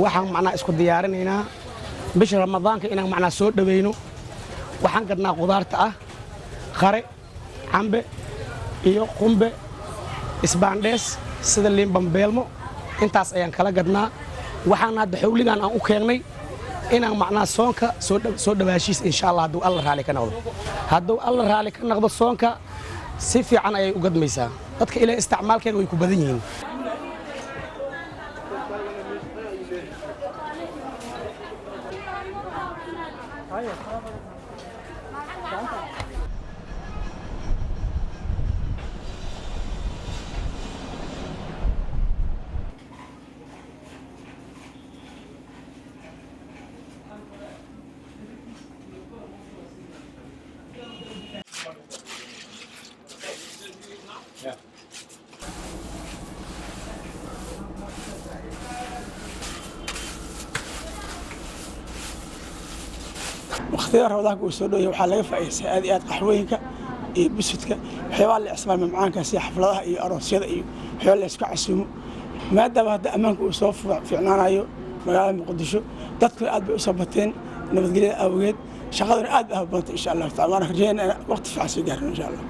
waxaan macnaa isku diyaarinaynaa bisha ramadaanka inaan macnaa soo dhaweyno waxaan gadnaa qudaarta ah qare cambe iyo qumbe isbaandhees sida liin bambeelmo intaas ayaan kala gadnaa waxaan hadda xawligan aan u keenay inaan macnaa soonka soo dhawaashiis insha Allah hadduu alla raali ka noqdo hadduu alla raali ka noqdo soonka si fiican ayay u gadmaysaa dadka ilaa isticmaalkeeda way ku badan yihiin waqtiga Ramadaanka uu soo dhaweeyay waxa laga faa'iideystay aad qaxwooyinka iyo biscuitka waxyaabo la isticmaalo macmaanka sida xafladaha iyo aroosyada iyo waxyaabo la isku casuumo maadaama hadda ammaanka uu soo fiicnaanayo magaalada Muqdisho dadku aad bay u soo bateen nabadgelyada awgeed shaqaduna aad baa u badan insha Allah ta'ala rajayna waqti fiican soo gaarno insha Allah